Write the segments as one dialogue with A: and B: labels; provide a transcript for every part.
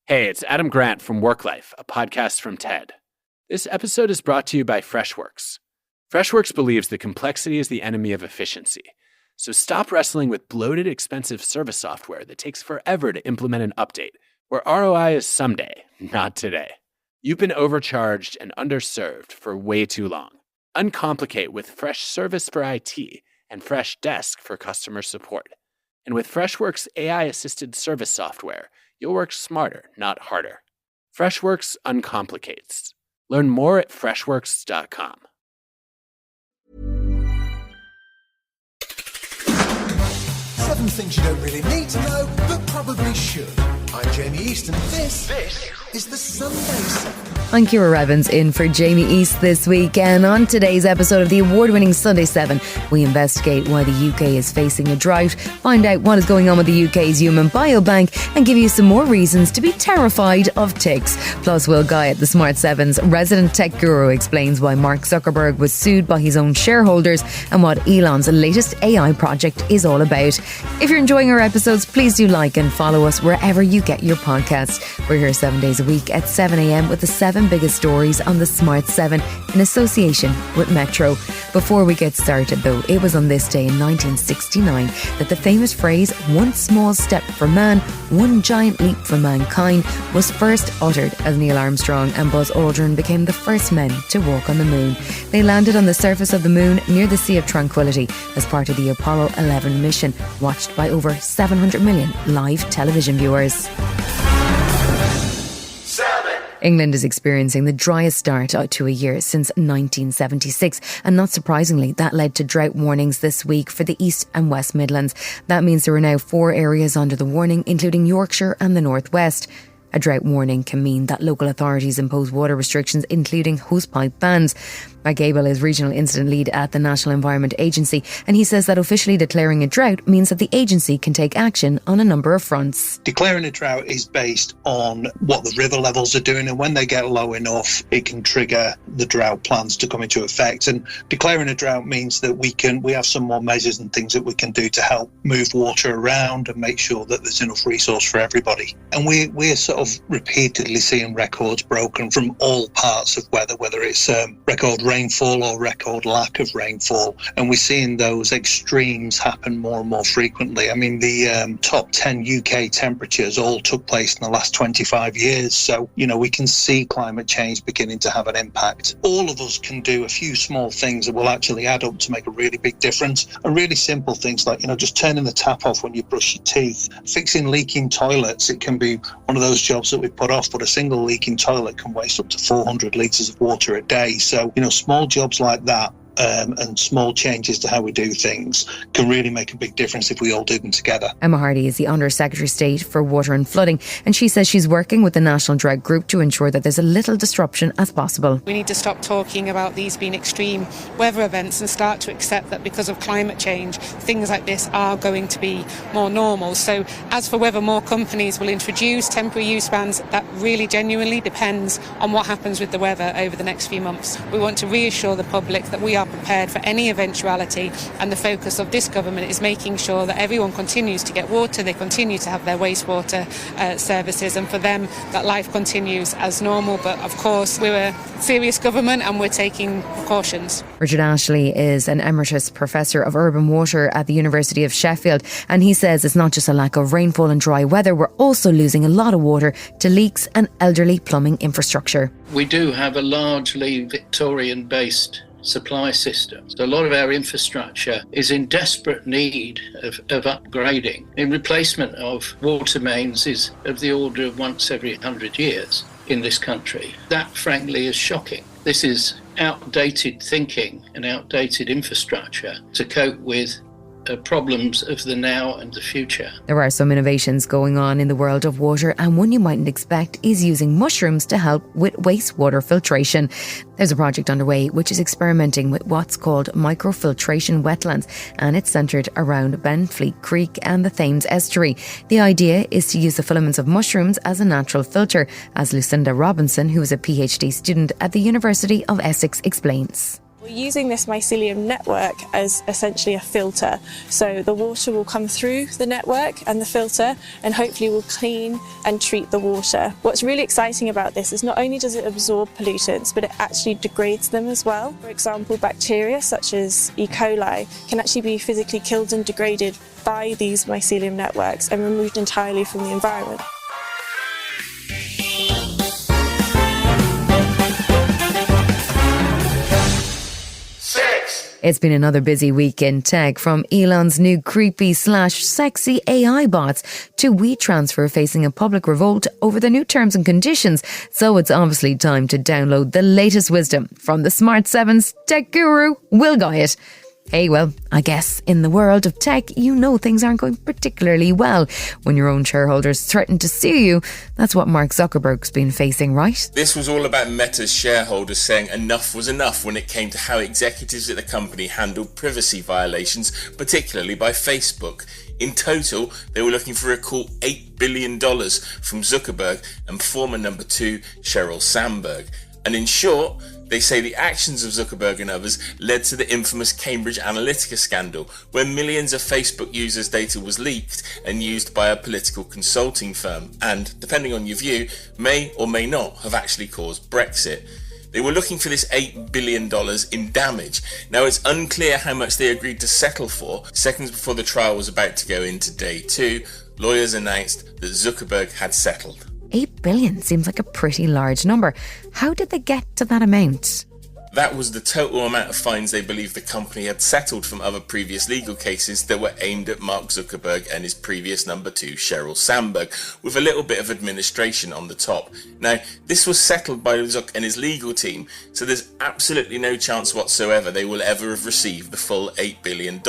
A: Hey, it's Adam Grant from Work Life, a podcast from TED. This episode is brought to you by Freshworks. Freshworks believes that complexity is the enemy of efficiency. So stop wrestling with bloated, expensive service software that takes forever to implement an update, where ROI is someday, not today. You've been overcharged and underserved for way too long. Uncomplicate with Freshservice for IT and Freshdesk for customer support. And with Freshworks AI-assisted service software, you'll work smarter, not harder. Freshworks uncomplicates. Learn more at freshworks.com.
B: 7 things you don't really need to know, but probably should. I'm Jamie East, and this is the Sunday 7.
C: I'm Ciara Evans in for Jamie East this week, and on today's episode of the award-winning Sunday 7, we investigate why the UK is facing a drought, find out what is going on with the UK's human biobank, and give you some more reasons to be terrified of ticks. Plus, Will Guyatt, the Smart 7's resident tech guru, explains why Mark Zuckerberg was sued by his own shareholders and what Elon's latest AI project is all about. If you're enjoying our episodes, please do like and follow us wherever you get your podcasts. We're here 7 days a week at 7 a.m. with the 7 biggest stories on the Smart 7 in association with Metro. Before we get started though, it was on this day in 1969 that the famous phrase, "one small step for man, one giant leap for mankind," was first uttered as Neil Armstrong and Buzz Aldrin became the first men to walk on the moon. They landed on the surface of the moon near the Sea of Tranquility as part of the Apollo 11 mission, watched by over 700 million live television viewers. England is experiencing the driest start to a year since 1976, and not surprisingly, that led to drought warnings this week for the East and West Midlands. That means there are now 4 areas under the warning, including Yorkshire and the North West. A drought warning can mean that local authorities impose water restrictions, including hosepipe bans. Gable is regional incident lead at the National Environment Agency, and he says that officially declaring a drought means that the agency can take action on a number of fronts.
D: Declaring a drought is based on what the river levels are doing, and when they get low enough, it can trigger the drought plans to come into effect. And declaring a drought means that we have some more measures and things that we can do to help move water around and make sure that there's enough resource for everybody. And we're sort of repeatedly seeing records broken from all parts of weather, whether it's record rainfall or record lack of rainfall, and we're seeing those extremes happen more and more frequently. I mean, the top 10 UK temperatures all took place in the last 25 years, so we can see climate change beginning to have an impact. All of us can do a few small things that will actually add up to make a really big difference, and really simple things like just turning the tap off when you brush your teeth, fixing leaking toilets. It can be one of those jobs that we put off, but a single leaking toilet can waste up to 400 litres of water a day. So small jobs like that and small changes to how we do things can really make a big difference if we all do them together.
C: Emma Hardy is the Under Secretary of State for Water and Flooding, and she says she's working with the National Drought Group to ensure that there's a little disruption as possible.
E: We need to stop talking about these being extreme weather events and start to accept that because of climate change, things like this are going to be more normal. So as for whether more companies will introduce temporary use bans, that really genuinely depends on what happens with the weather over the next few months. We want to reassure the public that we are prepared for any eventuality, and the focus of this government is making sure that everyone continues to get water, they continue to have their wastewater services, and for them that life continues as normal. But of course we're a serious government and we're taking precautions.
C: Richard Ashley is an Emeritus Professor of Urban Water at the University of Sheffield, and he says it's not just a lack of rainfall and dry weather, we're also losing a lot of water to leaks and elderly plumbing infrastructure.
F: We do have a largely Victorian-based supply system. So a lot of our infrastructure is in desperate need of upgrading. In replacement of water mains is of the order of once every 100 years in this country. That, frankly, is shocking. This is outdated thinking and outdated infrastructure to cope with problems of the now and the future.
C: There are some innovations going on in the world of water, and one you mightn't expect is using mushrooms to help with wastewater filtration. There's a project underway which is experimenting with what's called microfiltration wetlands, and it's centred around Benfleet Creek and the Thames estuary. The idea is to use the filaments of mushrooms as a natural filter, as Lucinda Robinson, who is a PhD student at the University of Essex, explains.
G: We're using this mycelium network as essentially a filter. So the water will come through the network and the filter and hopefully will clean and treat the water. What's really exciting about this is not only does it absorb pollutants, but it actually degrades them as well. For example, bacteria such as E. coli can actually be physically killed and degraded by these mycelium networks and removed entirely from the environment.
C: It's been another busy week in tech, from Elon's new creepy/sexy AI bots to WeTransfer facing a public revolt over the new terms and conditions. So it's obviously time to download the latest wisdom from the Smart 7's tech guru, Will Guyatt. Hey, well, I guess in the world of tech, you know things aren't going particularly well when your own shareholders threaten to sue you. That's what Mark Zuckerberg's been facing, right?
H: This was all about Meta's shareholders saying enough was enough when it came to how executives at the company handled privacy violations, particularly by Facebook. In total, they were looking for a cool $8 billion from Zuckerberg and former number 2 Sheryl Sandberg. And in short, they say the actions of Zuckerberg and others led to the infamous Cambridge Analytica scandal, where millions of Facebook users' data was leaked and used by a political consulting firm, and, depending on your view, may or may not have actually caused Brexit. They were looking for this $8 billion in damage. Now, it's unclear how much they agreed to settle for. Seconds before the trial was about to go into day 2, lawyers announced that Zuckerberg had settled.
C: 8 billion seems like a pretty large number. How did they get to that amount?
H: That was the total amount of fines they believed the company had settled from other previous legal cases that were aimed at Mark Zuckerberg and his previous number 2, Sheryl Sandberg, with a little bit of administration on the top. Now, this was settled by Zuck and his legal team, so there's absolutely no chance whatsoever they will ever have received the full $8 billion.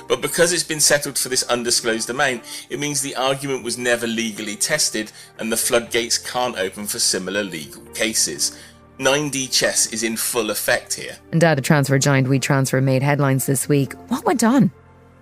H: But because it's been settled for this undisclosed amount, it means the argument was never legally tested and the floodgates can't open for similar legal cases. 9D chess is in full effect here.
C: And data transfer giant WeTransfer made headlines this week. What went on?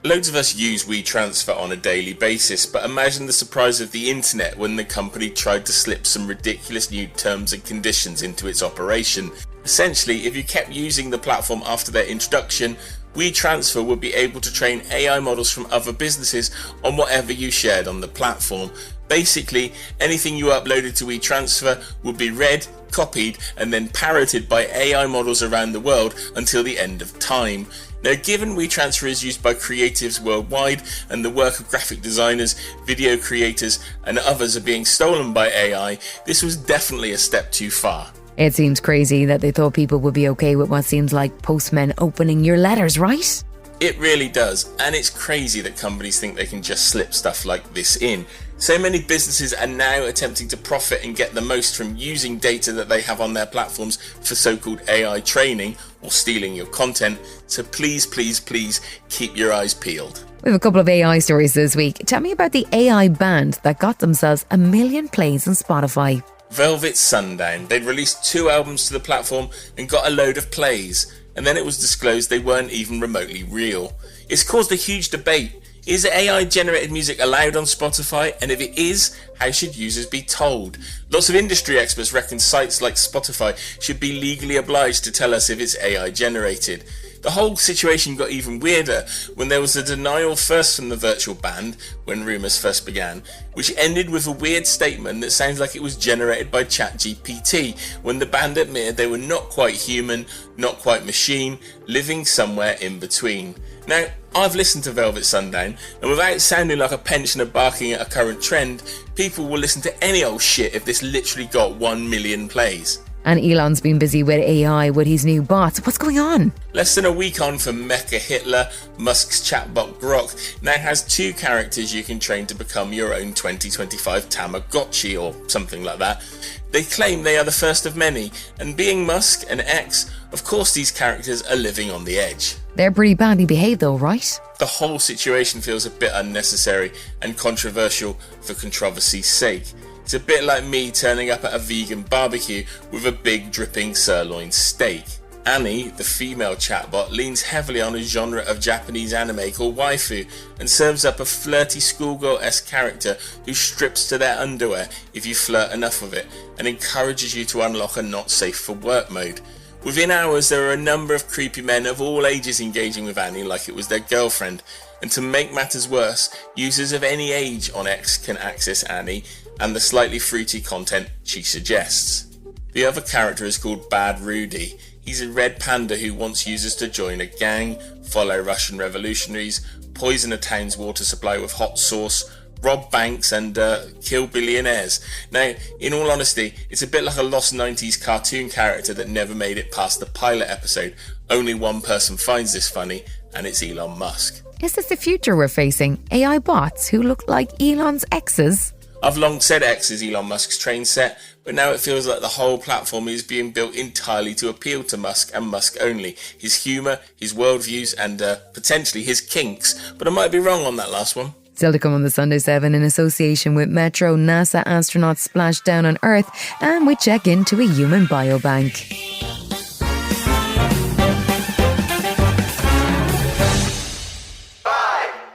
H: Loads of us use WeTransfer on a daily basis, but imagine the surprise of the internet when the company tried to slip some ridiculous new terms and conditions into its operation. Essentially, if you kept using the platform after their introduction, WeTransfer would be able to train AI models from other businesses on whatever you shared on the platform. Basically, anything you uploaded to WeTransfer would be read, copied, and then parroted by AI models around the world until the end of time. Now, given WeTransfer is used by creatives worldwide and the work of graphic designers, video creators, and others are being stolen by AI, this was definitely a step too far.
C: It seems crazy that they thought people would be okay with what seems like postmen opening your letters, right?
H: It really does, and it's crazy that companies think they can just slip stuff like this in. So many businesses are now attempting to profit and get the most from using data that they have on their platforms for so-called AI training or stealing your content. So please, please, please keep your eyes peeled.
C: We have a couple of AI stories this week. Tell me about the AI band that got themselves 1 million plays on Spotify.
H: Velvet Sundown. They'd released 2 albums to the platform and got a load of plays, and then it was disclosed they weren't even remotely real. It's caused a huge debate. Is AI-generated music allowed on Spotify? And if it is, how should users be told? Lots of industry experts reckon sites like Spotify should be legally obliged to tell us if it's AI-generated. The whole situation got even weirder when there was a denial first from the virtual band, when rumours first began, which ended with a weird statement that sounds like it was generated by ChatGPT, when the band admitted they were not quite human, not quite machine, living somewhere in between. Now, I've listened to Velvet Sundown, and without sounding like a pensioner barking at a current trend, people will listen to any old shit if this literally got 1 million plays.
C: And Elon's been busy with AI with his new bots. What's going on?
H: Less than a week on from Mecha Hitler, Musk's chatbot Grok now has 2 characters you can train to become your own 2025 Tamagotchi or something like that. They claim they are the first of many, and being Musk and X, of course these characters are living on the edge.
C: They're pretty badly behaved though, right?
H: The whole situation feels a bit unnecessary and controversial for controversy's sake. It's a bit like me turning up at a vegan barbecue with a big dripping sirloin steak. Annie, the female chatbot, leans heavily on a genre of Japanese anime called waifu and serves up a flirty schoolgirl-esque character who strips to their underwear if you flirt enough with it and encourages you to unlock a not safe for work mode. Within hours, there were a number of creepy men of all ages engaging with Annie like it was their girlfriend. And to make matters worse, users of any age on X can access Annie and the slightly fruity content she suggests. The other character is called Bad Rudy. He's a red panda who wants users to join a gang, follow Russian revolutionaries, poison a town's water supply with hot sauce, rob banks and kill billionaires. Now, in all honesty, it's a bit like a lost 90s cartoon character that never made it past the pilot episode. Only one person finds this funny, and it's Elon Musk.
C: Is this the future we're facing? AI bots who look like Elon's exes?
H: I've long said X is Elon Musk's train set, but now it feels like the whole platform is being built entirely to appeal to Musk and Musk only. His humour, his worldviews and potentially his kinks, but I might be wrong on that last one.
C: Still to come on the Sunday 7 in association with Metro, NASA astronauts splash down on Earth and we check into a human biobank.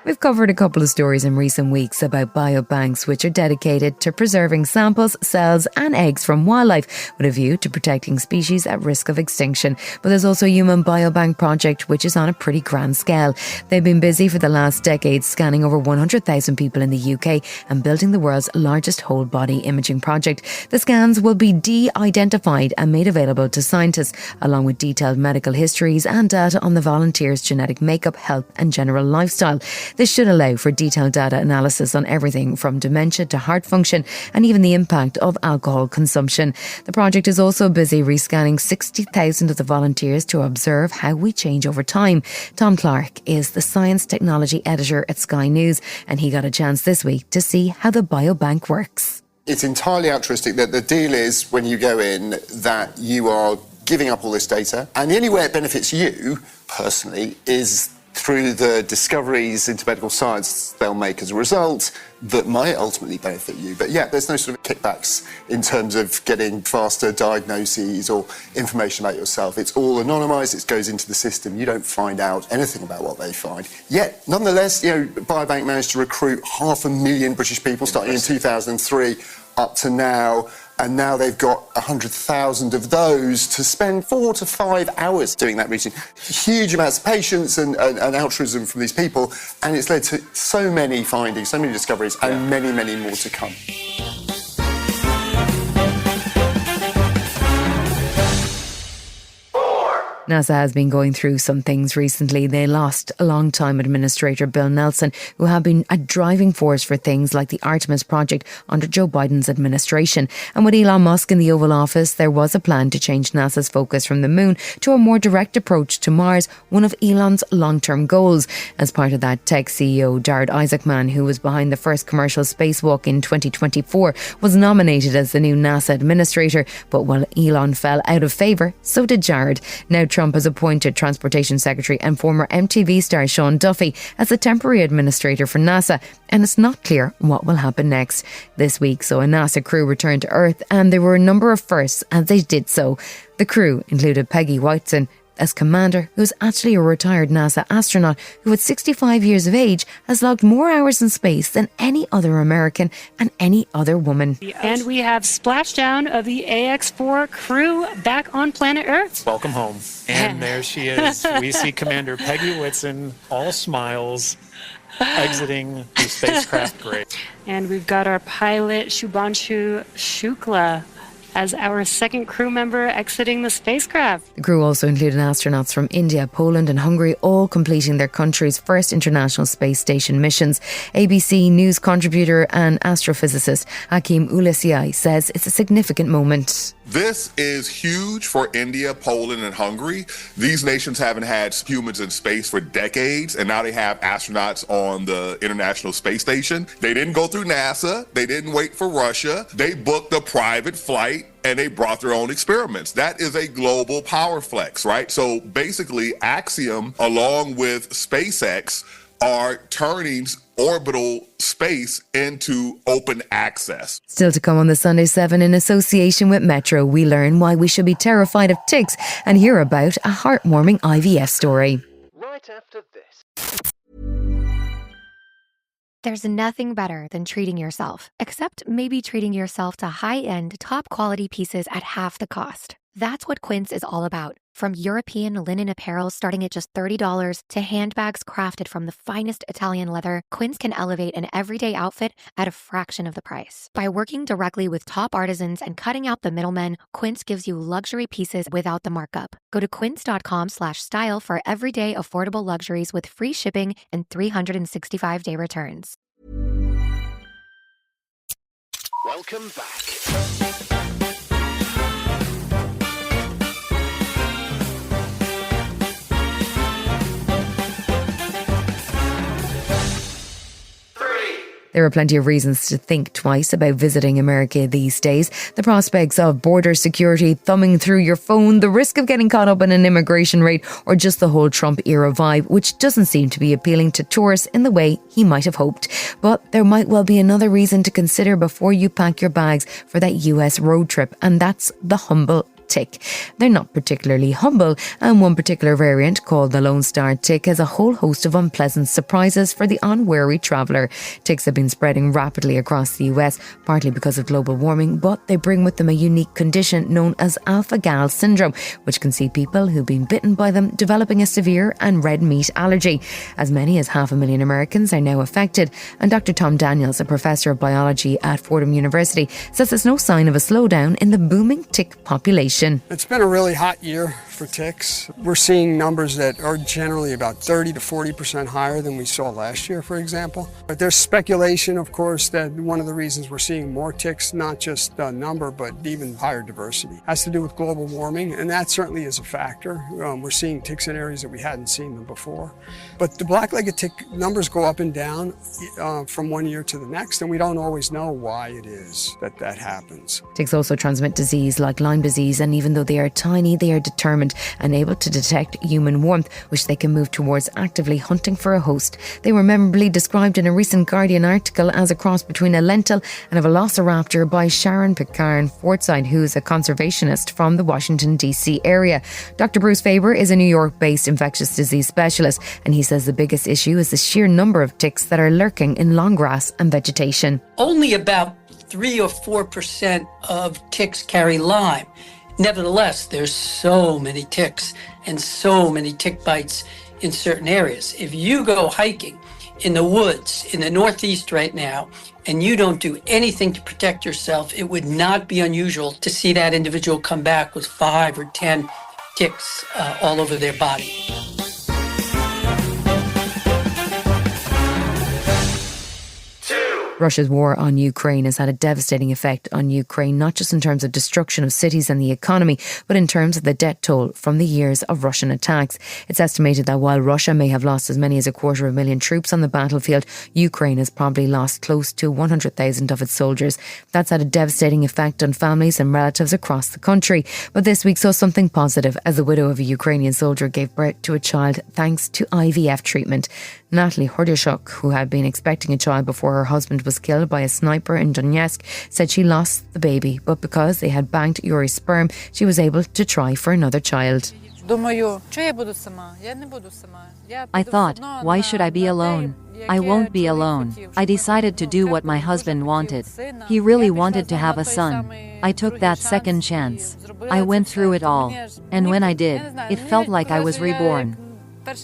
C: We've covered a couple of stories in recent weeks about biobanks which are dedicated to preserving samples, cells and eggs from wildlife with a view to protecting species at risk of extinction. But there's also a human biobank project which is on a pretty grand scale. They've been busy for the last decade scanning over 100,000 people in the UK and building the world's largest whole body imaging project. The scans will be de-identified and made available to scientists along with detailed medical histories and data on the volunteers' genetic makeup, health and general lifestyle. This should allow for detailed data analysis on everything from dementia to heart function and even the impact of alcohol consumption. The project is also busy rescanning 60,000 of the volunteers to observe how we change over time. Tom Clarke is the science technology editor at Sky News and he got a chance this week to see how the biobank works.
I: It's entirely altruistic. That the deal is when you go in that you are giving up all this data and the only way it benefits you personally is through the discoveries into medical science they'll make as a result that might ultimately benefit you. But yeah, there's no sort of kickbacks in terms of getting faster diagnoses or information about yourself. It's all anonymised, it goes into the system. You don't find out anything about what they find. Yet, nonetheless, Biobank managed to recruit 500,000 British people starting in 2003 up to now. And now they've got 100,000 of those to spend 4 to 5 hours doing that research. Huge amounts of patience and altruism from these people. And it's led to so many findings, so many discoveries, and many, many more to come.
C: NASA has been going through some things recently. They lost a long-time administrator, Bill Nelson, who had been a driving force for things like the Artemis project under Joe Biden's administration. And with Elon Musk in the Oval Office, there was a plan to change NASA's focus from the moon to a more direct approach to Mars, one of Elon's long-term goals. As part of that, tech CEO Jared Isaacman, who was behind the first commercial spacewalk in 2024, was nominated as the new NASA administrator. But while Elon fell out of favour, so did Jared. Now Trump has appointed Transportation Secretary and former MTV star Sean Duffy as the temporary administrator for NASA, and it's not clear what will happen next. This week saw a NASA crew return to Earth, and there were a number of firsts as they did so. The crew included Peggy Whitson as commander, who's actually a retired NASA astronaut who at 65 years of age has logged more hours in space than any other American and any other woman.
J: And we have splashdown of the AX-4 crew back on planet Earth.
K: Welcome home. And there she is. We see Commander Peggy Whitson, all smiles, exiting the spacecraft grade.
J: And we've got our pilot Shubhanshu Shukla as our second crew member exiting the spacecraft.
C: The crew also included astronauts from India, Poland and Hungary, all completing their country's first international space station missions. ABC News contributor and astrophysicist Hakeem Oluseyi says it's a significant moment.
L: This is huge for India, Poland, and Hungary. These nations haven't had humans in space for decades, and now they have astronauts on the International Space Station. They didn't go through NASA. They didn't wait for Russia. They booked a private flight, and they brought their own experiments. That is a global power flex, right? So basically, Axiom, along with SpaceX, are turning orbital space into open access.
C: Still to come on the Sunday 7 in association with Metro, we learn why we should be terrified of ticks and hear about a heartwarming IVF story.
M: Right after this.
N: There's nothing better than treating yourself, except maybe treating yourself to high-end, top-quality pieces at half the cost. That's what Quince is all about. From European linen apparel starting at just $30 to handbags crafted from the finest Italian leather, Quince can elevate an everyday outfit at a fraction of the price. By working directly with top artisans and cutting out the middlemen, Quince gives you luxury pieces without the markup. Go to quince.com/style for everyday affordable luxuries with free shipping and 365-day returns.
M: Welcome back.
C: There are plenty of reasons to think twice about visiting America these days. The prospects of border security thumbing through your phone, the risk of getting caught up in an immigration raid, or just the whole Trump-era vibe, which doesn't seem to be appealing to tourists in the way he might have hoped. But there might well be another reason to consider before you pack your bags for that US road trip, and that's the humble tick. They're not particularly humble, and one particular variant, called the Lone Star tick, has a whole host of unpleasant surprises for the unwary traveller. Ticks have been spreading rapidly across the US, partly because of global warming, but they bring with them a unique condition known as alpha-gal syndrome, which can see people who've been bitten by them developing a severe and red meat allergy. As many as 500,000 Americans are now affected, and Dr. Tom Daniels, a professor of biology at Fordham University, says there's no sign of a slowdown in the booming tick population.
O: It's been a really hot year for ticks. We're seeing numbers that are generally about 30 to 40% higher than we saw last year, for example. But there's speculation, of course, that one of the reasons we're seeing more ticks, not just the number, but even higher diversity, has to do with global warming, and that certainly is a factor. We're seeing ticks in areas that we hadn't seen them before. But the black-legged tick numbers go up and down from one year to the next, and we don't always know why it is that that happens.
C: Ticks also transmit disease like Lyme disease, and even though they are tiny, they are determined and able to detect human warmth, which they can move towards actively hunting for a host. They were memorably described in a recent Guardian article as a cross between a lentil and a velociraptor by Sharon Pitcairn-Forsythe, who's a conservationist from the Washington, D.C. area. Dr. Bruce Faber is a New York-based infectious disease specialist, and he says the biggest issue is the sheer number of ticks that are lurking in long grass and vegetation.
P: Only about 3 or 4% of ticks carry Lyme. Nevertheless, there's so many ticks and so many tick bites in certain areas. If you go hiking in the woods in the Northeast right now and you don't do anything to protect yourself, it would not be unusual to see that individual come back with 5 or 10 ticks all over their body.
C: Russia's war on Ukraine has had a devastating effect on Ukraine, not just in terms of destruction of cities and the economy, but in terms of the death toll from the years of Russian attacks. It's estimated that while Russia may have lost as many as 250,000 troops on the battlefield, Ukraine has probably lost close to 100,000 of its soldiers. That's had a devastating effect on families and relatives across the country. But this week saw something positive as the widow of a Ukrainian soldier gave birth to a child thanks to IVF treatment. Natalie Hordyshuk, who had been expecting a child before her husband was killed by a sniper in Donetsk, said she lost the baby, but because they had banked Yuri's sperm, she was able to try for another child.
Q: I thought, why should I be alone? I won't be alone. I decided to do what my husband wanted. He really wanted to have a son. I took that second chance. I went through it all. And when I did, it felt like I was reborn.
C: She's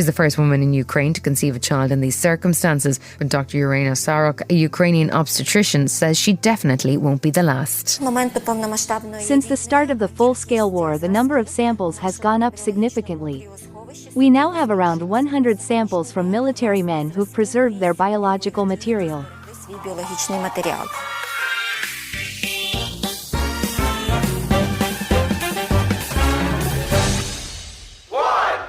C: the first woman in Ukraine to conceive a child in these circumstances, but Dr. Irina Sarok, a Ukrainian obstetrician, says she definitely won't be the last.
R: Since the start of the full-scale war, the number of samples has gone up significantly. We now have around 100 samples from military men who've preserved their biological material.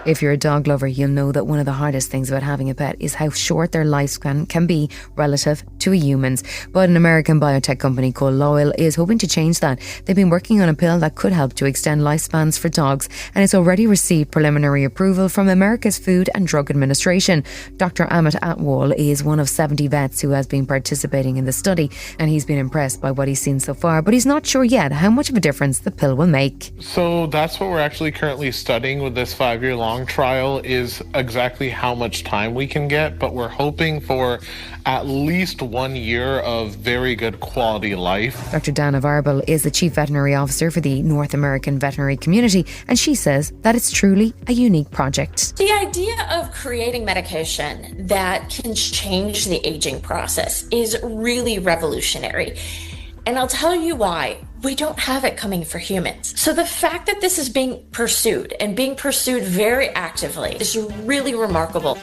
C: If you're a dog lover, you'll know that one of the hardest things about having a pet is how short their lifespan can be relative to a human's. But an American biotech company called Loyal is hoping to change that. They've been working on a pill that could help to extend lifespans for dogs, and it's already received preliminary approval from America's Food and Drug Administration. Dr. Amit Atwal is one of 70 vets who has been participating in the study, and he's been impressed by what he's seen so far, but he's not sure yet how much of a difference the pill will make.
S: So that's what we're actually currently studying with this 5-year-long
K: long trial is exactly how much time we can get, but we're hoping for at least 1 year of very good quality life.
C: Dr. Dana Varble is the Chief Veterinary Officer for the North American veterinary community, and she says that it's truly a unique project.
S: The idea of creating medication that can change the aging process is really revolutionary. And I'll tell you why. We don't have it coming for humans. So the fact that this is being pursued and being pursued very actively is really remarkable.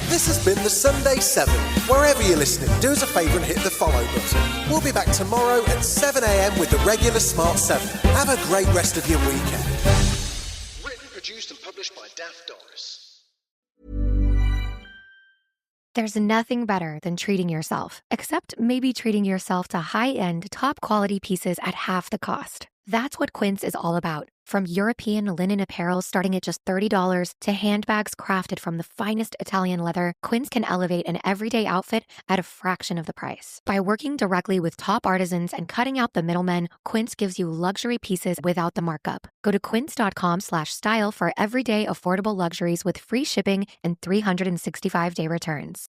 B: This has been the Sunday 7. Wherever you're listening, do us a favour and hit the follow button. We'll be back tomorrow at 7 a.m. with the regular Smart 7. Have a great rest of your weekend.
M: Written, produced and published by Daft Doris.
N: There's nothing better than treating yourself, except maybe treating yourself to high-end, top-quality pieces at half the cost. That's what Quince is all about. From European linen apparel starting at just $30 to handbags crafted from the finest Italian leather, Quince can elevate an everyday outfit at a fraction of the price. By working directly with top artisans and cutting out the middlemen, Quince gives you luxury pieces without the markup. Go to quince.com/style for everyday affordable luxuries with free shipping and 365-day returns.